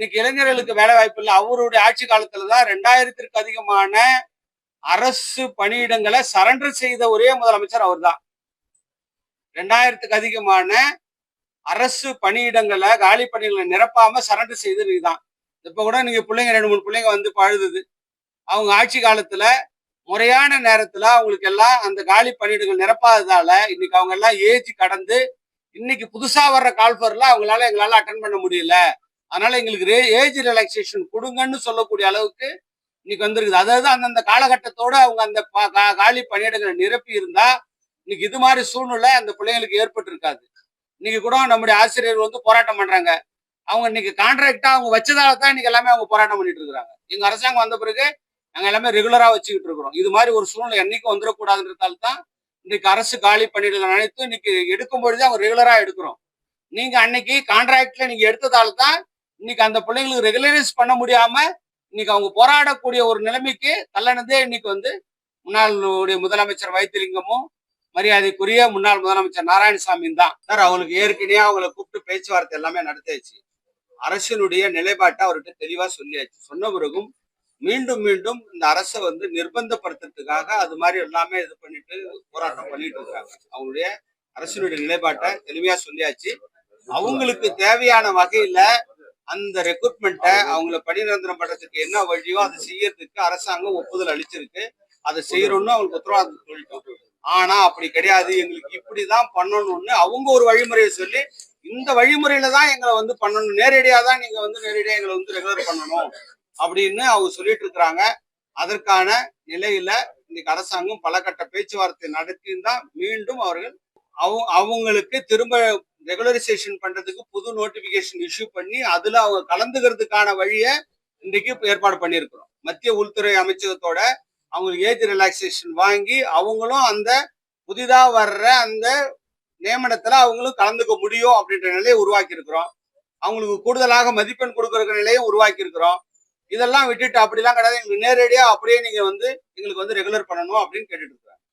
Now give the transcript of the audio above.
இன்னைக்கு இளைஞர்களுக்கு வேலை வாய்ப்பு இல்லை. அவருடைய ஆட்சி காலத்துலதான் 2000த்திற்கு அதிகமான அரசு பணியிடங்களை சரண்டர் செய்த ஒரே முதலமைச்சர் அவர் தான். 2000த்துக்கு அதிகமான அரசு பணியிடங்களை காலி பணிகளை நிரப்பாம சரண்டர் செய்தது தான். இப்ப கூட நீங்க பிள்ளைங்க 2-3 பிள்ளைங்க வந்து பழுதுது. அவங்க ஆட்சி காலத்துல முறையான நேரத்துல அவங்களுக்கு எல்லாம் அந்த காலி பணியிடங்கள் நிரப்பாததால இன்னைக்கு அவங்க எல்லாம் ஏஜ் கடந்து இன்னைக்கு புதுசா வர்ற கால்ஃபர்ல எங்களால அட்டன் பண்ண முடியல. அதனால எங்களுக்கு ஏஜ் ரிலாக்சேஷன் கொடுங்கன்னு சொல்லக்கூடிய அளவுக்கு இன்னைக்கு வந்திருக்குது. அதாவது அந்தந்த காலகட்டத்தோட அவங்க அந்த காலி பணியிடங்களை நிரப்பி இருந்தா இன்னைக்கு இது மாதிரி சூழ்நிலை அந்த பிள்ளைங்களுக்கு ஏற்பட்டு இருக்காது. இன்னைக்கு கூட நம்முடைய ஆசிரியர்கள் வந்து போராட்டம் பண்றாங்க. அவங்க இன்னைக்கு கான்ட்ராக்டா அவங்க வச்சதால தான் இன்னைக்கு எல்லாமே அவங்க போராட்டம் பண்ணிட்டு இருக்காங்க. எங்க அரசாங்கம் வந்த பிறகு நாங்க எல்லாமே ரெகுலரா வச்சுக்கிட்டு இருக்கிறோம். இது மாதிரி ஒரு சூழ்நிலை என்னைக்கும் வந்துடக்கூடாதுன்றதால தான் இன்னைக்கு அரசு காலி பணியிடங்கள் அனைத்தும் இன்னைக்கு எடுக்கும் பொழுது அவங்க ரெகுலரா எடுக்கிறோம். நீங்க அன்னைக்கு கான்ட்ராக்ட்ல நீங்க எடுத்ததால தான் இன்னைக்கு அந்த பிள்ளைங்களுக்கு ரெகுலரைஸ் பண்ண முடியாம இன்னைக்கு அவங்க போராடக்கூடிய ஒரு நிலைமைக்கு தள்ளனதே இன்னைக்கு வந்து முன்னாள் முதலமைச்சர் வைத்திலிங்கமும் மரியாதைக்குரிய முன்னாள் முதலமைச்சர் நாராயணசாமியும் தான். சார் அவங்களுக்கு ஏற்கனவே அவங்களை கூப்பிட்டு பேச்சுவார்த்தை எல்லாமே நடத்தியாச்சு. அரசினுடைய நிலைப்பாட்டை அவர்கிட்ட தெளிவா சொல்லியாச்சு. சொன்ன பிறகும் மீண்டும் மீண்டும் இந்த அரசை வந்து நிர்பந்தப்படுத்துறதுக்காக அது மாதிரி எல்லாமே இது பண்ணிட்டு போராட்டம் பண்ணிட்டு இருக்காங்க. அவங்களுடைய அரசினுடைய நிலைப்பாட்டை தெளிவா சொல்லியாச்சு. அவங்களுக்கு தேவையான வகையில அந்த ரெக்ரூட்மெண்ட்டை அவங்கள பணி நிரந்தரம் பண்றதுக்கு என்ன வழியோ அதை செய்யறதுக்கு அரசாங்கம் ஒப்புதல் அளிச்சிருக்கு. அதை செய்யறோம்னு அவங்களுக்கு உத்தரவாதம் சொல்லிட்டோம். ஆனா அப்படி கிடையாது, எங்களுக்கு இப்படிதான் பண்ணணும்னு அவங்க ஒரு வழிமுறையை சொல்லி இந்த வழிமுறையில தான் எங்களை வந்து பண்ணணும், நேரடியா தான் நீங்க வந்து நேரடியா எங்களை வந்து ரெகுலர் பண்ணணும் அப்படின்னு அவங்க சொல்லிட்டு இருக்கிறாங்க. அதற்கான நிலையில இன்னைக்கு அரசாங்கம் பல கட்ட பேச்சுவார்த்தை நடத்தியிருந்தா மீண்டும் அவர்கள் அவங்களுக்கு திரும்ப ரெகுலரைசேஷன் பண்றதுக்கு புது நோட்டிபிகேஷன் இஷ்யூ பண்ணி அதுல அவங்க கலந்துக்கிறதுக்கான வழியை இன்றைக்கு ஏற்பாடு பண்ணியிருக்கிறோம். மத்திய உள்துறை அமைச்சகத்தோட அவங்களுக்கு ஏஜ் ரிலாக்சேஷன் வாங்கி அவங்களும் அந்த புதிதா வர்ற அந்த நியமனத்துல அவங்களும் கலந்துக்க முடியும் அப்படின்ற நிலையை உருவாக்கி இருக்கிறோம். அவங்களுக்கு கூடுதலாக மதிப்பெண் கொடுக்கற நிலையை உருவாக்கி இருக்கிறோம். இதெல்லாம் விட்டுட்டு அப்படிலாம் கிடையாது, எங்களுக்கு நேரடியா அப்படியே நீங்க வந்து எங்களுக்கு வந்து ரெகுலர் பண்ணணும் அப்படின்னு கேட்டுட்டு இருக்கிறோம்.